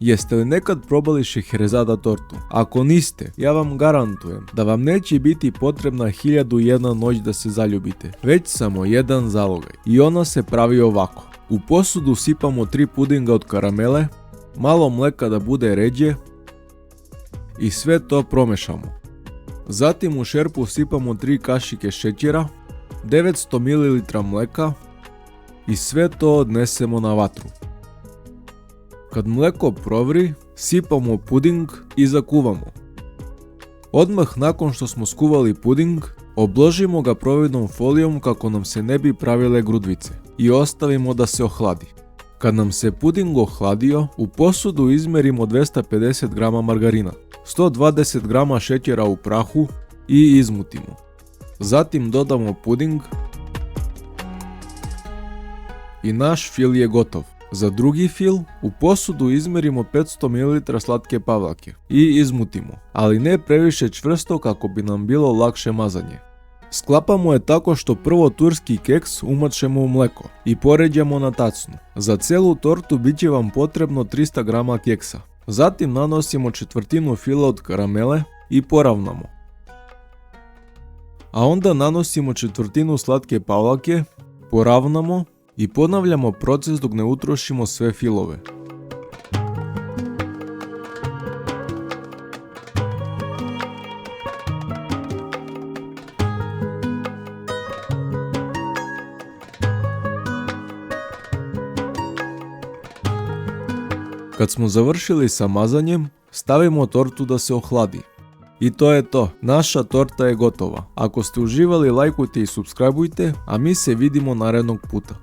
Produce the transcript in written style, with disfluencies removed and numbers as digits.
Jeste li nekad probali šeherezada tortu? Ako niste, ja vam garantujem da vam neće biti potrebna 1001 noć da se zaljubite, već samo jedan zalogaj. I ona se pravi ovako. U posudu sipamo 3 pudinga od karamele, malo mleka da bude ređe i sve to promešamo. Zatim u šerpu sipamo 3 kašike šećera, 900 ml mleka i sve to odnesemo na vatru. Kad mleko provri, sipamo puding i zakuvamo. Odmah nakon što smo skuvali puding, obložimo ga providnom folijom kako nam se ne bi pravile grudvice i ostavimo da se ohladi. Kad nam se puding ohladio, u posudu izmjerimo 250 g margarina, 120 g šećera u prahu i izmutimo. Zatim dodamo puding i naš fil je gotov. Za drugi fil u posudu izmjerimo 500 ml slatke pavlake i izmutimo, ali ne previše čvrsto kako bi nam bilo lakše mazanje. Sklapamo je tako što prvo turski keks umačemo u mleko i poređamo na tacnu. Za cijelu tortu bit će vam potrebno 300 g keksa. Zatim nanosimo četvrtinu fila od karamele i poravnamo. A onda nanosimo četvrtinu slatke pavlake, poravnamo i ponavljamo proces dok ne utrošimo sve filove. Kad smo završili sa mazanjem, stavimo tortu da se ohladi. I to je to, naša torta je gotova. Ako ste uživali, lajkujte i subscribeujte, a mi se vidimo narednog puta.